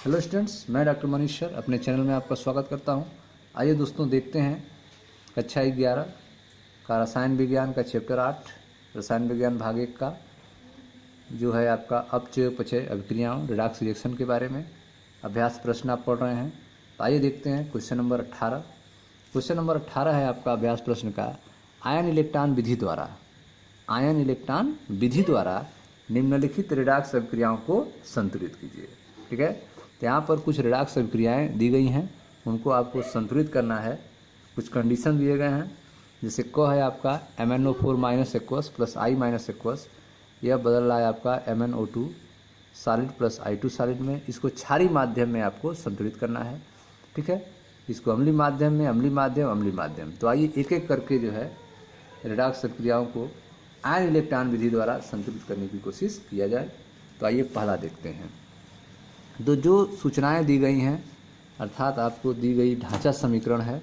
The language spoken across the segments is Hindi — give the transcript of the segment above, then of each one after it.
हेलो स्टूडेंट्स, मैं डॉक्टर मनीष सर अपने चैनल में आपका स्वागत करता हूं। आइए दोस्तों, देखते हैं कक्षा 11 का रसायन विज्ञान का चैप्टर 8 रसायन विज्ञान भाग 1 का जो है आपका अपचय पचय अभिक्रियाओं रिडॉक्स रिएक्शन के बारे में अभ्यास प्रश्न आप पढ़ रहे हैं। तो आइए देखते हैं क्वेश्चन नंबर 18। क्वेश्चन नंबर 18 है आपका अभ्यास प्रश्न का आयन इलेक्ट्रॉन विधि द्वारा निम्नलिखित रिडॉक्स अभिक्रियाओं को संतुलित कीजिए। ठीक है, तो यहाँ पर कुछ रिडॉक्स अभिक्रियाएँ दी गई हैं, उनको आपको संतुलित करना है। कुछ कंडीशन दिए गए हैं, जैसे क है आपका MnO4 minus aqueous plus I minus aqueous, यह बदल रहा है आपका MnO2 solid plus I2 solid में। इसको क्षारीय माध्यम में आपको संतुलित करना है। ठीक है, इसको अम्लीय माध्यम में, अम्लीय माध्यम। तो आइए एक एक करके जो है रिडॉक्स अभिक्रियाओं को आयन इलेक्ट्रॉन विधि द्वारा संतुलित करने की कोशिश किया जाए। तो आइए पहला देखते हैं। तो जो सूचनाएं दी गई हैं, अर्थात आपको दी गई ढांचा समीकरण है,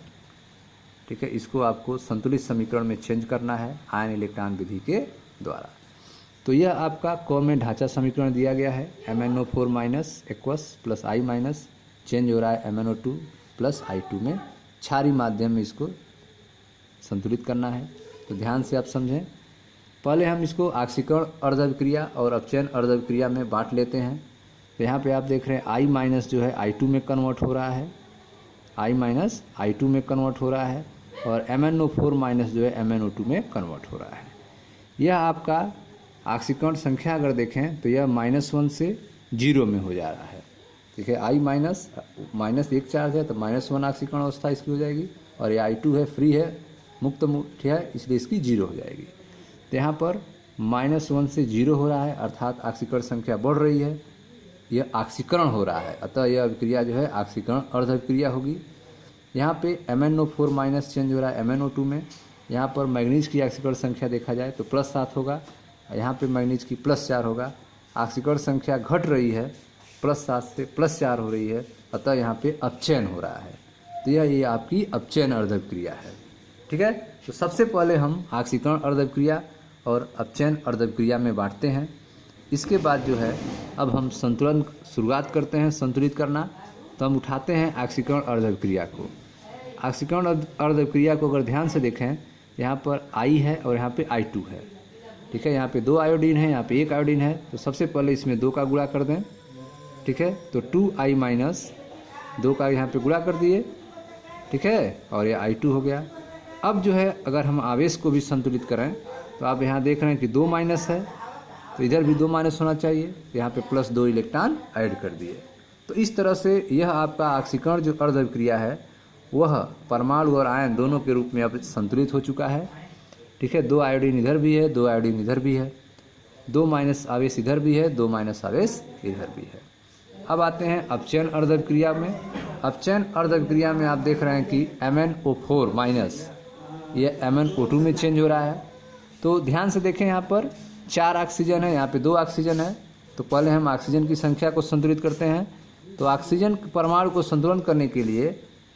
ठीक है, इसको आपको संतुलित समीकरण में चेंज करना है आयन इलेक्ट्रॉन विधि के द्वारा। तो यह आपका क में ढांचा समीकरण दिया गया है MnO4 minus aqueous plus I minus, change हो रहा है MnO2 प्लस I2 में, क्षारीय माध्यम में इसको संतुलित करना है। तो ध्यान से आप समझें। पहले हम इसको ऑक्सीकरण अर्ध अभिक्रिया और अपचयन अर्ध अभिक्रिया में बांट लेते हैं। तो यहाँ पे आप देख रहे हैं I माइनस जो है I2 में कन्वर्ट हो रहा है, I माइनस I2 में कन्वर्ट हो रहा है, और MnO4 माइनस जो है MnO2 में कन्वर्ट हो रहा है। यह आपका ऑक्सीकरण संख्या अगर देखें तो यह -1 से 0 में हो जा रहा है। ठीक है, I माइनस एक चार्ज है तो -1 ऑक्सीकरण अवस्था इसकी हो जाएगी, और ये I2 है, फ्री है, मुक्त है, इसलिए इसकी 0 हो जाएगी। तो यहाँ पर -1 से 0 हो रहा है, अर्थात ऑक्सीकरण संख्या बढ़ रही है, यह ऑक्सीकरण हो रहा है, अतः यह अभिक्रिया जो है ऑक्सीकरण अर्ध अभिक्रिया होगी। यहाँ पे MnO4 माइनस चेंज हो रहा है MnO2 में। यहाँ पर मैग्नीज की ऑक्सीकरण संख्या देखा जाए तो +7 होगा, यहाँ पे मैग्नीज की +4 होगा। ऑक्सीकरण संख्या घट रही है, +7 से +4 हो रही है, अतः यहाँ पे अपचयन हो रहा है। तो ये आपकी अपचयन अर्ध अभिक्रिया है। ठीक है, तो सबसे पहले हम ऑक्सीकरण अर्ध अभिक्रिया और अपचयन अर्ध अभिक्रिया में बांटते हैं। इसके बाद जो है अब हम संतुलन शुरुआत करते हैं संतुलित करना। तो हम उठाते हैं ऑक्सीकरण अर्ध अभिक्रिया को। ऑक्सीकरण अर्ध अभिक्रिया को अगर ध्यान से देखें, यहाँ पर I है और यहाँ पे I2 है। ठीक है, यहाँ पे 2 आयोडीन है, यहाँ पे 1 आयोडीन है। तो सबसे पहले इसमें 2 का गुणा कर दें। ठीक है, तो 2I माइनस 2 का यहाँ पे गुणा कर दिए। ठीक है, और ये I2 हो गया। अब जो है अगर हम आवेश को भी संतुलित करें तो आप यहाँ देख रहे हैं कि 2 माइनस है, तो इधर भी 2 माइनस होना चाहिए, यहाँ पे +2 इलेक्ट्रॉन ऐड कर दिए। तो इस तरह से यह आपका ऑक्सीकरण जो अर्ध अभिक्रिया है वह परमाणु और आयन दोनों के रूप में अब संतुलित हो चुका है। ठीक है, 2 आयोडीन इधर भी है, 2 आयोडीन इधर भी है, 2 माइनस आवेश इधर भी है, 2 माइनस आवेश इधर भी है। अब आते हैं अपचयन अर्ध अभिक्रिया में। अपचयन अर्ध अभिक्रिया में आप देख रहे हैं कि MnO4 माइनस ये MnO2 में चेंज हो रहा है। तो ध्यान से देखें, यहाँ पर 4 ऑक्सीजन है, यहाँ पे 2 ऑक्सीजन है। तो पहले हम ऑक्सीजन की संख्या को संतुलित करते हैं। तो ऑक्सीजन परमाणु को संतुलन करने के लिए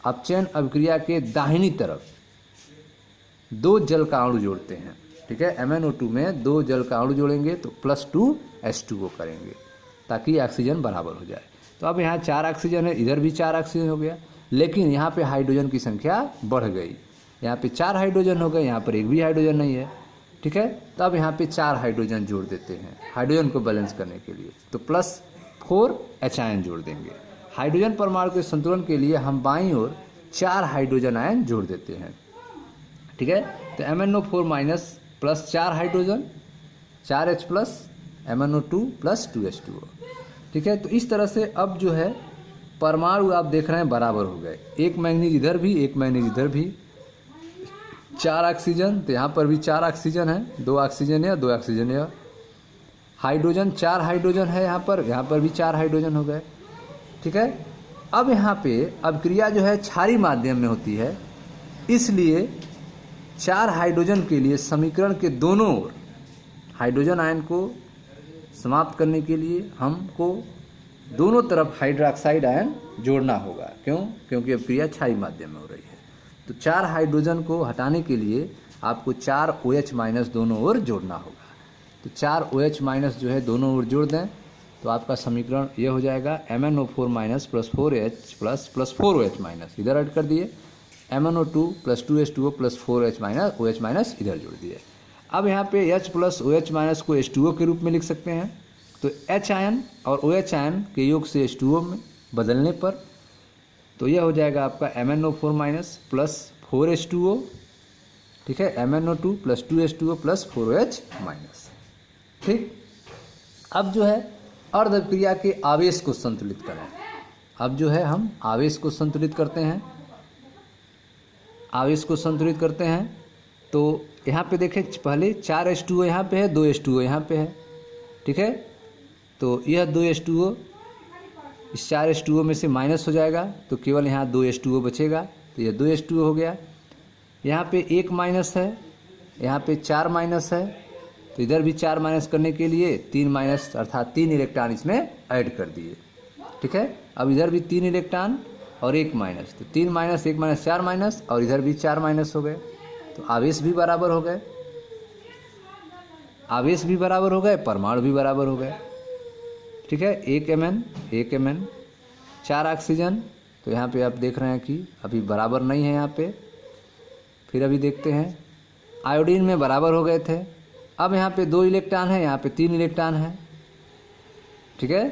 अपचयन अभिक्रिया के दाहिनी तरफ 2 जल का अणु जोड़ते हैं। ठीक है, MnO2 में 2 जल का अणु जोड़ेंगे तो +2 H2O करेंगे ताकि ऑक्सीजन बराबर हो जाए। तो अब यहाँ 4 ऑक्सीजन है, इधर भी 4 ऑक्सीजन हो गया, लेकिन यहाँ पे हाइड्रोजन की संख्या बढ़ गई। यहाँ पे 4 हाइड्रोजन हो गए, यहाँ पर एक भी हाइड्रोजन नहीं है। ठीक है, तब यहाँ पे 4 हाइड्रोजन जोड़ देते हैं हाइड्रोजन को बैलेंस करने के लिए, तो +4 H आयन जोड़ देंगे। हाइड्रोजन परमाणु के संतुलन के लिए हम बाईं ओर 4 हाइड्रोजन आयन जोड़ देते हैं। ठीक है, तो MnO4 minus +4 hydrogen, 4H plus MnO2 plus 2H2O। ठीक है, तो इस तरह से अब जो है परमाणु आप देख रहे हैं बराबर हो गए, एक मैग्नीज इधर भी, एक मैग्नीज इधर भी, 4 ऑक्सीजन, तो यहाँ पर भी 4 ऑक्सीजन है, 2 ऑक्सीजन है, 2 ऑक्सीजन है। हाइड्रोजन 4 हाइड्रोजन है, यहाँ पर भी 4 हाइड्रोजन हो गए। ठीक है, अब यहाँ पे अभिक्रिया जो है क्षारीय माध्यम में होती है, इसलिए 4 हाइड्रोजन के लिए समीकरण के दोनों ओर हाइड्रोजन आयन को समाप्त करने के लिए हमको दोनों तरफ हाइड्रोक्साइड आयन जोड़ना होगा। क्यों? क्योंकि अभिक्रिया क्षारीय माध्यम में हो रही है। तो 4 हाइड्रोजन को हटाने के लिए आपको 4 OH माइनस दोनों ओर जोड़ना होगा। तो 4 OH माइनस जो है दोनों ओर जोड़ दें। तो आपका समीकरण ये हो जाएगा MnO4 minus plus 4H plus 4OH minus, इधर ऐड कर दिए, MnO2 plus 2H2O plus 4H minus OH minus इधर जोड़ दिए। अब यहाँ पे H प्लस OH माइनस को H2O के रूप में लिख सकते हैं, तो H आयन और OH आयन के योग से H2O में बदलने पर तो यह हो जाएगा आपका MnO4 माइनस प्लस 4H2O, ठीक है, MnO2 plus 2H2O plus 4OH minus. ठीक, अब जो है अर्ध क्रिया के आवेश को संतुलित करें। अब जो है हम आवेश को संतुलित करते हैं, आवेश को संतुलित करते हैं। तो यहाँ पे देखें, पहले 4H2O यहाँ पे है, 2H2O यहाँ पे है, ठीक है। तो यह 2H2O इस 4H2O में से माइनस हो जाएगा, तो केवल यहाँ 2H2O बचेगा, तो यह 2H2O हो गया। यहाँ पे 1 माइनस है, यहाँ पे 4 माइनस है, तो इधर भी 4 माइनस करने के लिए 3 माइनस अर्थात 3 इलेक्ट्रॉन इसमें ऐड कर दिए, ठीक है। अब इधर भी 3 इलेक्ट्रॉन और 1 माइनस, तो 3 माइनस 1 माइनस 4 माइनस, और इधर भी 4 माइनस हो गए, तो आवेश भी बराबर हो गए, आवेश भी बराबर हो गए, परमाणु भी बराबर हो गए, ठीक है। 1 Mn 4 ऑक्सीजन, तो यहाँ पे आप देख रहे हैं कि अभी बराबर नहीं है यहाँ पे। फिर अभी देखते हैं, आयोडीन में बराबर हो गए थे। अब यहाँ पे 2 इलेक्ट्रॉन है, यहाँ पे 3 इलेक्ट्रॉन है, ठीक है।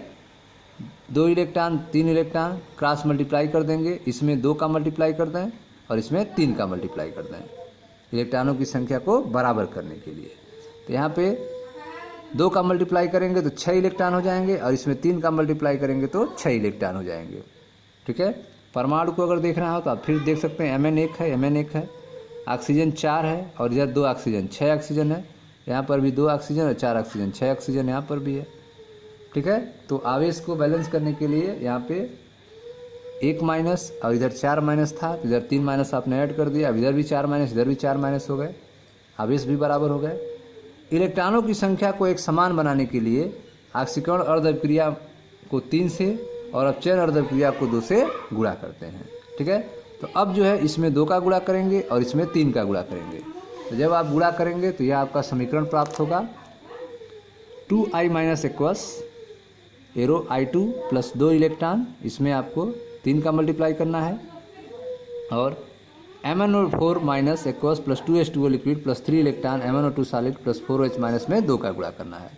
2 इलेक्ट्रॉन 3 इलेक्ट्रॉन क्रॉस मल्टीप्लाई कर देंगे, इसमें 2 का मल्टीप्लाई कर दें और इसमें 3 का मल्टीप्लाई कर दें, इलेक्ट्रॉनों की संख्या को बराबर करने के लिए। तो यहाँ पे 2 का मल्टीप्लाई करेंगे तो 6 इलेक्ट्रॉन हो जाएंगे, और इसमें 3 का मल्टीप्लाई करेंगे तो 6 इलेक्ट्रॉन हो जाएंगे, ठीक है। परमाणु को अगर देखना हो तो आप फिर देख सकते हैं, Mn1 है, ऑक्सीजन 4 है, और इधर 2 ऑक्सीजन 6 ऑक्सीजन है, यहाँ पर भी 2 ऑक्सीजन और 4 ऑक्सीजन 6 ऑक्सीजन यहाँ पर भी है, ठीक है। तो आवेश को बैलेंस करने के लिए यहाँ पे 1 माइनस और इधर 4 माइनस था, तो इधर 3 माइनस आपने ऐड कर दिया, अब इधर भी 4 माइनस इधर भी 4 माइनस हो गए, आवेश भी बराबर हो गए। इलेक्ट्रॉनों की संख्या को एक समान बनाने के लिए ऑक्सीकरण अर्धक्रिया को 3 से और अपचयन अर्धक्रिया को 2 से गुणा करते हैं, ठीक है। तो अब जो है इसमें 2 का गुणा करेंगे और इसमें 3 का गुणा करेंगे, तो जब आप गुणा करेंगे तो यह आपका समीकरण प्राप्त होगा 2I minus aqueous arrow I2 plus 2 electron, इसमें आपको 3 का मल्टीप्लाई करना है, और MnO4 minus aqueous plus 2H2O liquid plus 3 electron MnO2 solid plus 4OH minus में 2 का गुणा करना है।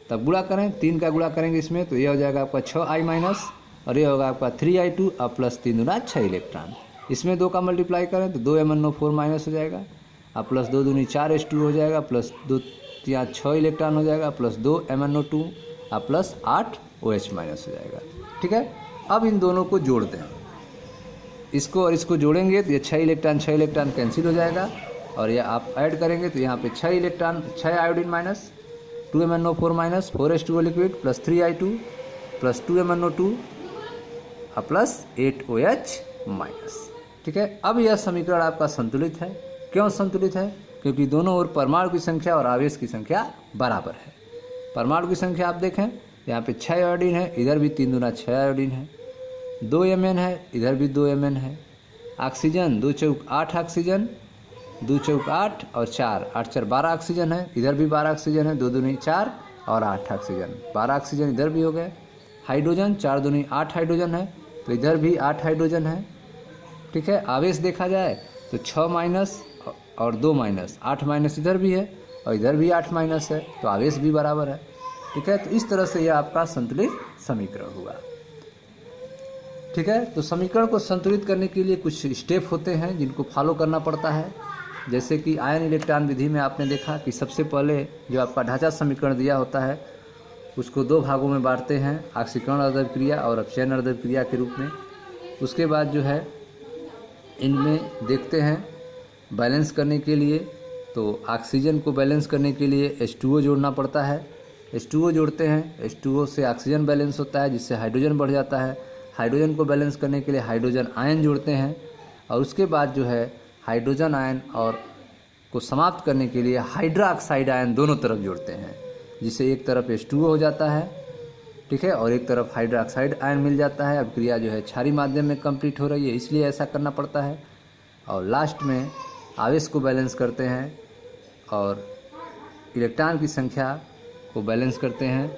तब गुणा करें, 3 का गुणा करेंगे इसमें, तो यह हो जाएगा आपका 6I माइनस, और यह होगा आपका 3I2 और प्लस 3 दूना 6 इलेक्ट्रॉन, इसमें 2 का मल्टीप्लाई करें तो 2 MnO4 माइनस हो जाएगा, और प्लस 2 दूनी 4H2 हो जाएगा, प्लस 2 यहाँ 6 इलेक्ट्रॉन हो जाएगा, प्लस 2 MnO2 और प्लस 8 OH माइनस हो जाएगा, ठीक है। अब इन दोनों को जोड़ दें, इसको और इसको जोड़ेंगे तो ये 6 इलेक्ट्रॉन कैंसिल हो जाएगा, और ये आप ऐड करेंगे तो यहाँ पे 6 electron 6 iodine minus 2 MnO4 minus 4H2O liquid plus 3I2 plus 2 MnO2 और प्लस 8 OH माइनस, ठीक है। अब यह समीकरण आपका संतुलित है। क्यों संतुलित है? क्योंकि दोनों ओर परमाणु की संख्या और आवेश की संख्या बराबर है। परमाणु की संख्या आप देखें, यहाँ पे 6 आयोडीन है, इधर भी 3 दूना 6 आयोडीन है, 2 Mn है, इधर भी 2 Mn है, ऑक्सीजन 2 चौक 8 ऑक्सीजन, 2 चौक 8 और 4 8 4 12 ऑक्सीजन है, इधर भी 12 ऑक्सीजन है, 2 दूनी 4 और 8 ऑक्सीजन, 12 ऑक्सीजन इधर भी हो गए। हाइड्रोजन 4 दूनी 8 हाइड्रोजन है, तो इधर भी 8 हाइड्रोजन है, ठीक है। आवेश देखा जाए तो 6 माइनस और 2 माइनस, 8 माइनस इधर भी है और इधर भी 8 माइनस है, तो आवेश भी बराबर है, ठीक है। तो इस तरह से यह आपका संतुलित समीकरण हुआ, ठीक है। तो समीकरण को संतुलित करने के लिए कुछ स्टेप होते हैं जिनको फॉलो करना पड़ता है, जैसे कि आयन इलेक्ट्रॉन विधि में आपने देखा कि सबसे पहले जो आपका ढांचा समीकरण दिया होता है उसको 2 भागों में बांटते हैं, ऑक्सीकरण अर्धक क्रिया और अपचयन अर्धक क्रिया के रूप में। उसके बाद जो है इनमें देखते हैं बैलेंस करने के लिए, तो ऑक्सीजन को बैलेंस करने के लिए H2O जोड़ना पड़ता है, H2O जोड़ते हैं, H2O से ऑक्सीजन बैलेंस होता है जिससे हाइड्रोजन बढ़ जाता है, हाइड्रोजन को बैलेंस करने के लिए हाइड्रोजन आयन जोड़ते हैं, और उसके बाद जो है हाइड्रोजन आयन और को समाप्त करने के लिए हाइड्रोक्साइड आयन दोनों तरफ जोड़ते हैं, जिससे एक तरफ H2O हो जाता है, ठीक है, और एक तरफ हाइड्रोक्साइड आयन मिल जाता है। अब क्रिया जो है क्षारीय माध्यम में कंप्लीट हो रही है, इसलिए ऐसा करना पड़ता है। और लास्ट में आवेश को बैलेंस करते हैं और इलेक्ट्रॉन की संख्या को बैलेंस करते हैं,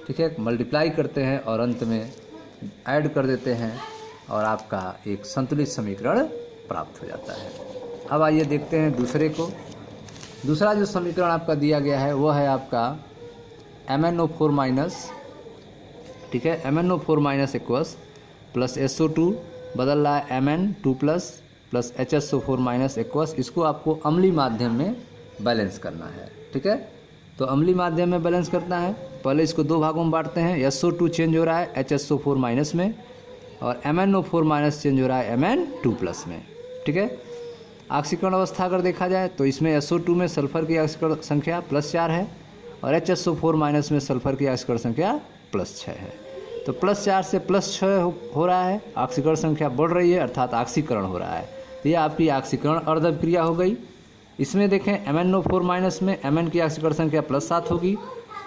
ठीक है, मल्टीप्लाई करते हैं और अंत में ऐड कर देते हैं और आपका एक संतुलित समीकरण प्राप्त हो जाता है। अब आइए देखते हैं दूसरे को। दूसरा जो समीकरण आपका दिया गया है वो है आपका MnO4 माइनस, ठीक है, MnO4 minus equals plus SO2 बदल रहा है Mn2 plus HSO4 minus equals. इसको आपको अम्लीय माध्यम में बैलेंस करना है, ठीक है। तो अम्लीय माध्यम में बैलेंस करना है, पहले इसको दो भागों में बांटते हैं। SO2 चेंज हो रहा है HSO4 माइनस में और MnO4 माइनस चेंज हो रहा है Mn2 प्लस में, ठीक है। ऑक्सीकरण अवस्था अगर देखा जाए तो इसमें SO2 में सल्फर की ऑक्सीकरण संख्या +4 है और HSO4 माइनस में सल्फर की ऑक्सीकरण संख्या +6 है। तो +4 से +6 हो रहा है, ऑक्सीकरण संख्या बढ़ रही है अर्थात ऑक्सीकरण हो रहा है। तो ये आपकी ऑक्सीकरण अर्धअभिक्रिया हो गई। इसमें देखें MnO4 माइनस में Mn की ऑक्सीकरण संख्या +7 होगी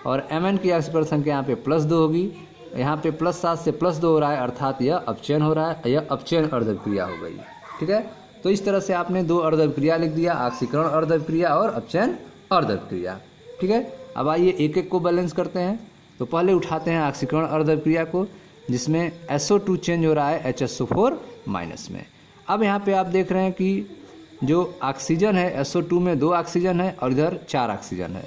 और Mn की ऑक्सीकरण संख्या यहाँ पे +2 होगी। यहाँ पे +7 से +2 हो रहा है अर्थात यह अपचयन हो रहा है, यह अपचयन अर्धअभिक्रिया हो गई, ठीक है। तो इस तरह से आपने दो अर्धअभिक्रिया लिख दिया, ऑक्सीकरण अर्धअभिक्रिया और अपचयन अर्धअभिक्रिया, ठीक है। अब आइए एक एक को बैलेंस करते हैं। तो पहले उठाते हैं ऑक्सीकरण अर्धअभिक्रिया को, जिसमें SO2 चेंज हो रहा है HSO4 माइनस में। अब यहाँ पे आप देख रहे हैं कि जो ऑक्सीजन है SO2 में 2 ऑक्सीजन है और इधर 4 ऑक्सीजन है।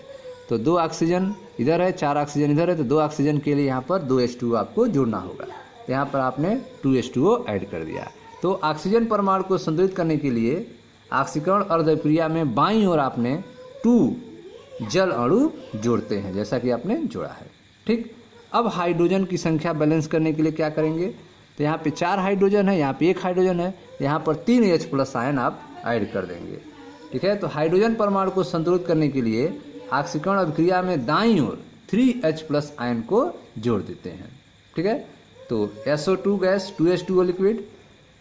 तो 2 ऑक्सीजन इधर है, 4 ऑक्सीजन इधर है, तो 2 ऑक्सीजन के लिए यहाँ पर 2 H2O आपको जोड़ना होगा। तो यहाँ पर आपने 2 H2O ऐड कर दिया। तो ऑक्सीजन परमाणु को संतुलित करने के लिए ऑक्सीकरण अर्धअभिक्रिया में बाईं ओर आपने 2 जल अणु जोड़ते हैं, जैसा कि आपने जोड़ा है, ठीक। अब हाइड्रोजन की संख्या बैलेंस करने के लिए क्या करेंगे, तो यहाँ पे 4 हाइड्रोजन है, यहाँ पे 1 हाइड्रोजन है, यहाँ पर 3 H+ आयन आप ऐड कर देंगे, ठीक है। तो हाइड्रोजन परमाणु को संतुलित करने के लिए ऑक्सीकरण अभिक्रिया में दाईं ओर 3H+ आयन को जोड़ देते हैं, ठीक है। तो SO2 gas, 2 H2O liquid,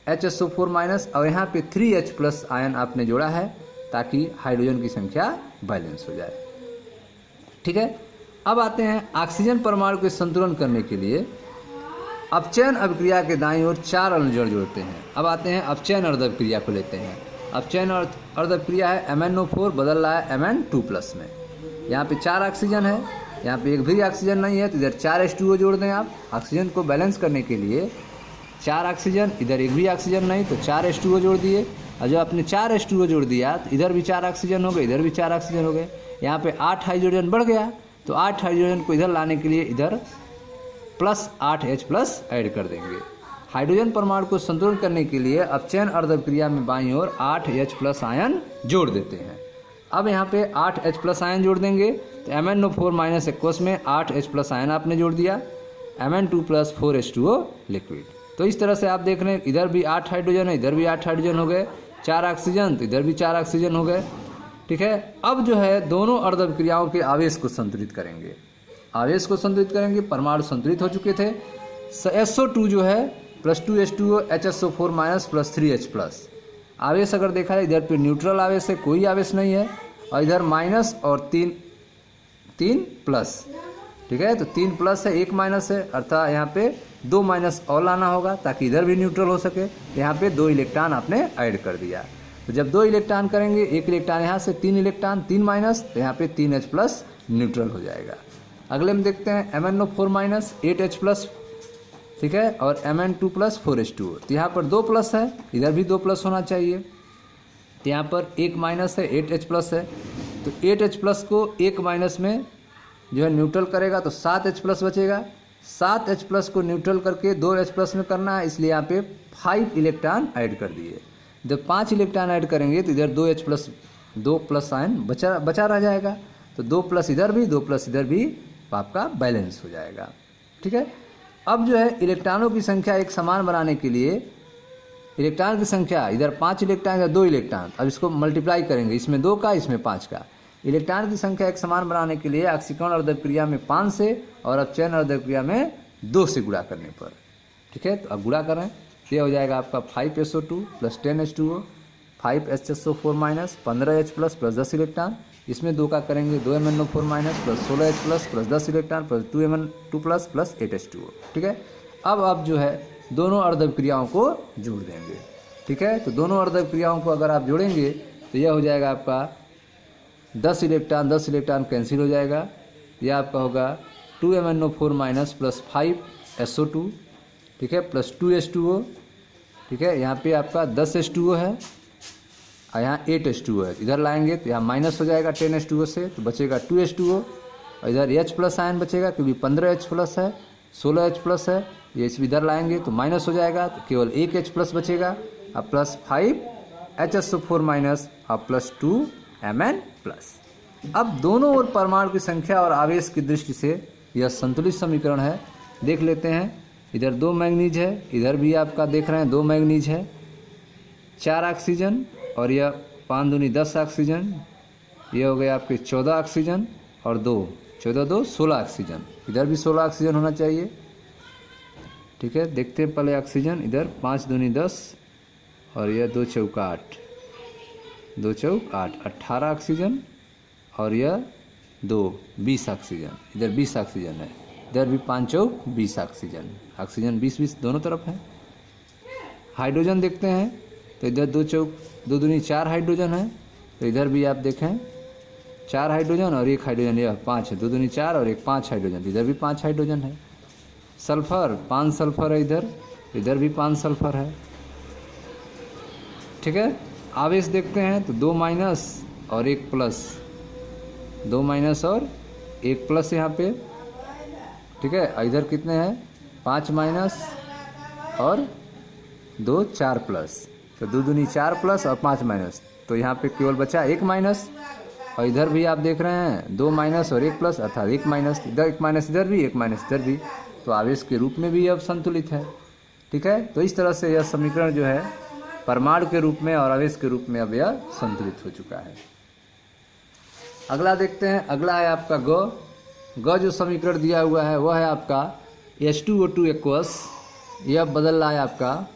HSO4 minus और यहाँ पे 3H+ आयन आपने जोड़ा है ताकि हाइड्रोजन की संख्या बैलेंस हो जाए, ठीक है। अब आते हैं ऑक्सीजन परमाणु के संतुलन करने के लिए अपचयन अभिक्रिया के दाईं ओर 4 अणु जोड़ते हैं। अब आते हैं अपचयन अर्धअभिक्रिया को लेते हैं। अपचयन अर्धअभिक्रिया है MnO4 बदल रहा है Mn2 प्लस में। यहाँ पे 4 ऑक्सीजन है, यहाँ पे एक भी ऑक्सीजन नहीं है, तो इधर 4 H2O जोड़ दें आप। ऑक्सीजन को बैलेंस करने के लिए 4 ऑक्सीजन, इधर एक भी ऑक्सीजन नहीं, तो 4 H2O जोड़ दिए। और जब आपने 4 H2O जोड़ दिया तो इधर भी 4 ऑक्सीजन हो गए, इधर भी 4 ऑक्सीजन हो गए। यहाँ पे 8 हाइड्रोजन बढ़ गया, तो 8 हाइड्रोजन को इधर लाने के लिए इधर +8H+ ऐड कर देंगे। हाइड्रोजन परमाणु को संतुलित करने के लिए अपचयन अर्धअभिक्रिया में बाईं ओर 8H+ आयन जोड़ देते हैं। अब यहाँ पे 8H+ आयन जोड़ देंगे, तो MnO4 माइनस एक्वस में 8H+ आयन आपने जोड़ दिया, Mn2 प्लस 4H2O लिक्विड। तो इस तरह से आप देख रहे हैं इधर भी 8 हाइड्रोजन है, इधर भी 8 हाइड्रोजन हो गए, 4 ऑक्सीजन, तो इधर भी 4 ऑक्सीजन हो गए, ठीक है। अब जो है दोनों अर्धअभिक्रियाओं के आवेश को संतुलित करेंगे। आवेश को संतुलित करेंगे, परमाणु संतुलित हो चुके थे। SO2 जो है +2 H2O HSO4 minus plus 3H+। आवेश अगर देखा जाए इधर पे न्यूट्रल आवेश है, कोई आवेश नहीं है, और इधर माइनस और 3 प्लस, ठीक है। तो 3 प्लस है, 1 माइनस है, अर्थात यहाँ पे 2 माइनस और लाना होगा ताकि इधर भी न्यूट्रल हो सके। यहाँ पे 2 इलेक्ट्रॉन आपने ऐड कर दिया। तो जब 2 इलेक्ट्रॉन करेंगे, 1 इलेक्ट्रॉन यहाँ से, 3 इलेक्ट्रॉन, 3 माइनस, तो यहाँ पे 3H+ न्यूट्रल हो जाएगा। अगले में देखते हैं MnO4 माइनस 8H+, ठीक है, और Mn2 प्लस 4H2O। तो यहाँ पर 2 प्लस है, इधर भी 2 प्लस होना चाहिए, तो यहाँ पर 1 माइनस है, 8H+ है। तो 8H+ को 1 माइनस में जो है न्यूट्रल करेगा तो 7H+ बचेगा। 7H+ को न्यूट्रल करके 2H+ में करना है, इसलिए यहाँ पे 5 इलेक्ट्रॉन ऐड कर दिए। जब 5 इलेक्ट्रॉन ऐड करेंगे तो इधर 2 प्लस आयन बचा रह जाएगा, तो 2 प्लस इधर भी, 2 प्लस इधर भी आपका बैलेंस हो जाएगा, ठीक है। अब जो है इलेक्ट्रॉनों की संख्या एक समान बनाने के लिए इलेक्ट्रॉन की संख्या इधर 5 इलेक्ट्रॉन, इधर 2 इलेक्ट्रॉन, अब इसको मल्टीप्लाई करेंगे, इसमें 2 का, इसमें 5 का। इलेक्ट्रॉन की संख्या एक समान बनाने के लिए ऑक्सीकरण अर्धअभिक्रिया में 5 से और अपचयन अर्धअभिक्रिया में 2 से गुणा करने पर, ठीक है। तो अब गुणा करें, ये हो जाएगा आपका 5SO2 plus 10H2O, 5HSO4 minus 15H+ plus 10 electron, इसमें 2 का करेंगे 2 MnO4 minus plus 16H+ plus 10 electron plus 2 Mn2 plus 8H2O, ठीक है। अब आप जो है दोनों अर्धअभिक्रियाओं को जोड़ देंगे, ठीक है। तो दोनों अर्धअभिक्रियाओं को अगर आप जोड़ेंगे तो यह हो जाएगा आपका 10 इलेक्ट्रॉन कैंसिल हो जाएगा, यह आपका होगा 2MnO4 माइनस प्लस 5SO2, ठीक है, प्लस 2H2O, ठीक है। यहाँ पे आपका 10H2O है और यहाँ 8H2O है। इधर लाएंगे तो यहाँ माइनस हो जाएगा 10H2O से, तो बचेगा 2H2O और इधर H प्लस आयन बचेगा क्योंकि 15H प्लस है, 16H प्लस है। ये इधर लाएंगे तो माइनस हो जाएगा, तो केवल एक H प्लस बचेगा और प्लस 5HSO4 माइनस और प्लस 2Mn प्लस। अब दोनों ओर परमाणु की संख्या और आवेश की दृष्टि से यह संतुलित समीकरण है। देख लेते हैं, इधर 2 मैंगनीज है, इधर भी आपका देख रहे हैं 2 मैंगनीज है, 4 ऑक्सीजन और यह 5 दूनी 10 ऑक्सीजन, ये हो गए आपके 14 ऑक्सीजन और 2 14 2 16 ऑक्सीजन। इधर भी 16 ऑक्सीजन होना चाहिए, ठीक है। देखते हैं पहले ऑक्सीजन, इधर 5 दूनी 10 और यह 2 चौका 8, 2 चौक 8 18 ऑक्सीजन और यह 2 20 ऑक्सीजन। इधर 20 ऑक्सीजन है, इधर भी 5 चौक 20 ऑक्सीजन, ऑक्सीजन 20 दोनों तरफ है। हाइड्रोजन देखते हैं तो इधर 2 चौक 2 दूनी 4 हाइड्रोजन है, तो इधर भी आप देखें 4 हाइड्रोजन और 1 हाइड्रोजन, यह 5 है, 2 दूनी 4 और 1 5 हाइड्रोजन, इधर भी 5 हाइड्रोजन है। सल्फर 5 सल्फर है, इधर भी 5 सल्फर है, ठीक है। आवेश देखते हैं तो 2 माइनस और 1 प्लस, 2 माइनस और 1 प्लस यहाँ पे, ठीक है। इधर कितने हैं 5 माइनस और 2 4 प्लस, तो 2 दूनी 4 प्लस और 5 माइनस, तो यहाँ पे केवल बचा 1 माइनस। और इधर भी आप देख रहे हैं 2 माइनस और 1 प्लस अर्थात 1 माइनस, इधर 1 माइनस, इधर भी 1 माइनस, इधर भी, तो आवेश के रूप में भी अब संतुलित है, ठीक है। तो इस तरह से यह समीकरण जो है परमाणु के रूप में और आवेश के रूप में अब यह संतुलित हो चुका है। अगला देखते हैं, अगला है आपका ग जो समीकरण दिया हुआ है वह है आपका H2O2 एक्वस, यह बदल रहा है आपका